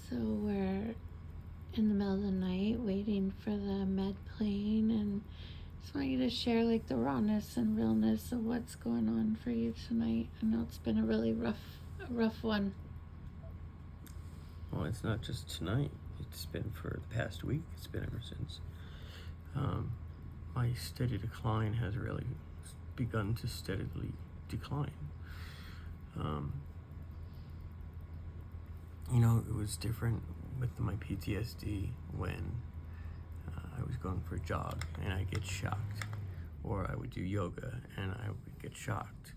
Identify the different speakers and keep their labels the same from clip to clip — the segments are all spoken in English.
Speaker 1: So we're in the middle of the night waiting for the med plane, and just want you to share like the rawness and realness of what's going on for you tonight. I know it's been a really rough one.
Speaker 2: Well, it's not just tonight. It's been for the past week. It's been ever since. My steady decline has really begun to steadily decline. It was different with my PTSD when I was going for a jog and I get shocked, or I would do yoga and I would get shocked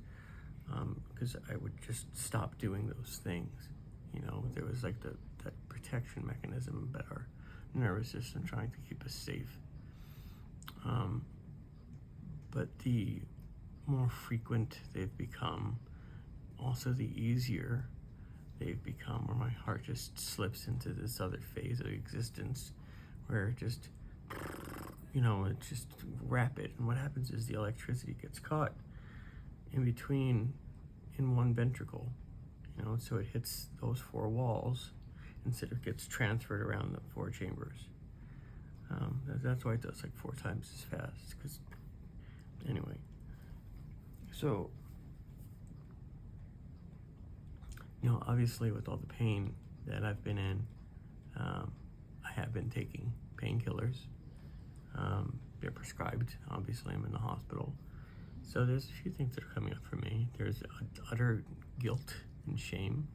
Speaker 2: because I would just stop doing those things. There was like that protection mechanism about our nervous system trying to keep us safe. But the more frequent they've become, also the easier they've become, where my heart just slips into this other phase of existence where it's just rapid. And what happens is the electricity gets caught in between in one ventricle, so it hits those four walls instead of gets transferred around the four chambers. That's why it does like 4 times as fast. So obviously with all the pain that I've been in, I have been taking painkillers. They're prescribed. Obviously, I'm in the hospital. So there's a few things that are coming up for me. There's utter guilt and shame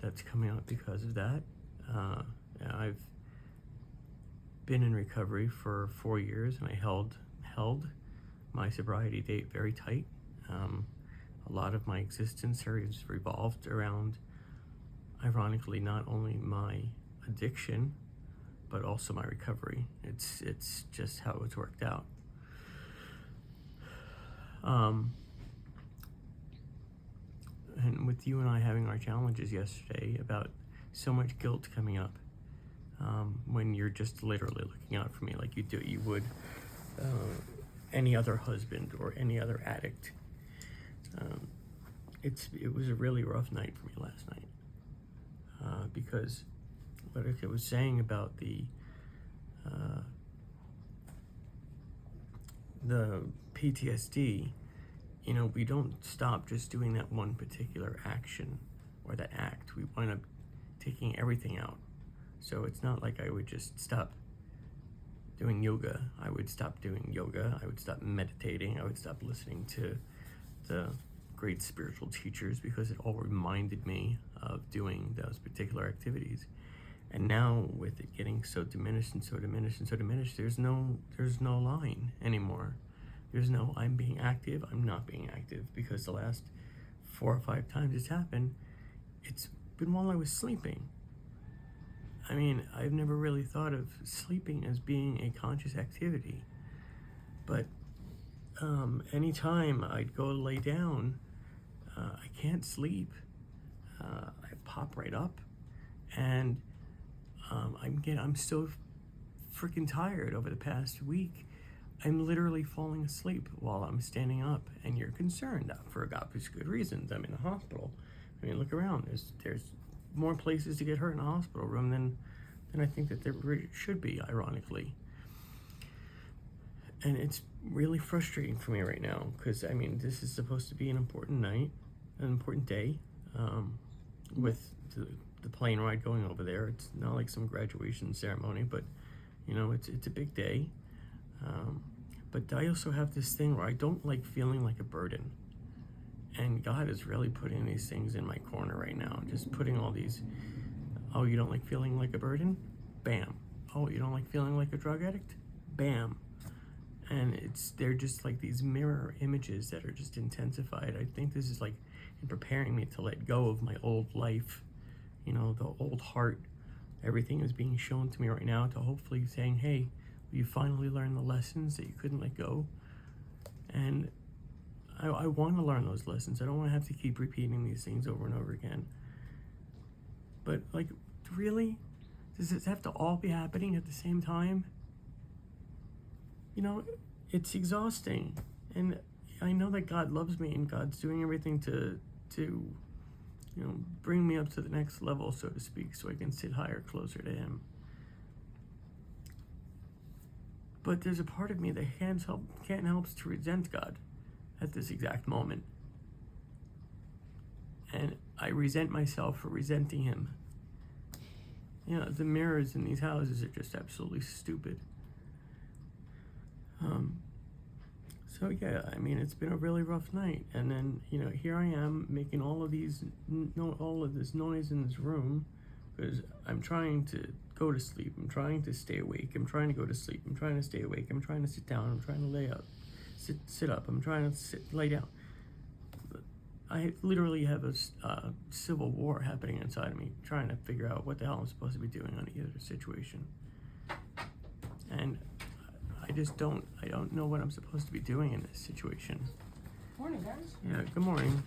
Speaker 2: that's coming up because of that. I've been in recovery for 4 years, and I held my sobriety date very tight. A lot of my existence has revolved around, ironically, not only my addiction, but also my recovery. It's just how it's worked out. And with you and I having our challenges yesterday about so much guilt coming up, when you're just literally looking out for me like you would any other husband or any other addict. It was a really rough night for me last night, because what I was saying about the PTSD, we don't stop just doing that one particular action or that act. We wind up taking everything out. So it's not like I would just stop doing yoga. I would stop doing yoga. I would stop meditating. I would stop listening to the great spiritual teachers because it all reminded me of doing those particular activities. And now with it getting so diminished and so diminished and so diminished, there's no line anymore. There's no I'm being active, I'm not being active, because the last 4 or 5 times it's happened, it's been while I was sleeping. I mean, I've never really thought of sleeping as being a conscious activity, but anytime I'd go lay down, I can't sleep. I pop right up, and I'm so freaking tired over the past week. I'm literally falling asleep while I'm standing up, and you're concerned for obvious good reasons. I'm in the hospital. I mean, look around. There's more places to get hurt in a hospital room than I think that there should be, ironically. And it's really frustrating for me right now because, this is supposed to be an important night, an important day, with the plane ride going over there. It's not like some graduation ceremony, but, it's a big day. But I also have this thing where I don't like feeling like a burden. And God is really putting these things in my corner right now. Just putting all these, oh, you don't like feeling like a burden? Bam. Oh, you don't like feeling like a drug addict? Bam. And they're just like these mirror images that are just intensified. I think this is like in preparing me to let go of my old life, the old heart. Everything is being shown to me right now to hopefully saying, hey, you finally learned the lessons that you couldn't let go. And I want to learn those lessons. I don't want to have to keep repeating these things over and over again. But, really? Does this have to all be happening at the same time? It's exhausting. And I know that God loves me and God's doing everything to bring me up to the next level, so to speak, so I can sit higher, closer to him. But there's a part of me that can't help to resent God at this exact moment. And I resent myself for resenting him. The mirrors in these houses are just absolutely stupid. So yeah, I mean, it's been a really rough night. And then, here I am making all of this noise in this room because I'm trying to go to sleep. I'm trying to stay awake. I'm trying to go to sleep. I'm trying to stay awake. I'm trying to sit down. I'm trying to lay up, sit up. I'm trying to lay down. I literally have a civil war happening inside of me, trying to figure out what the hell I'm supposed to be doing on either situation. And I don't know what I'm supposed to be doing in this situation.
Speaker 3: Morning, guys.
Speaker 2: Yeah, good morning.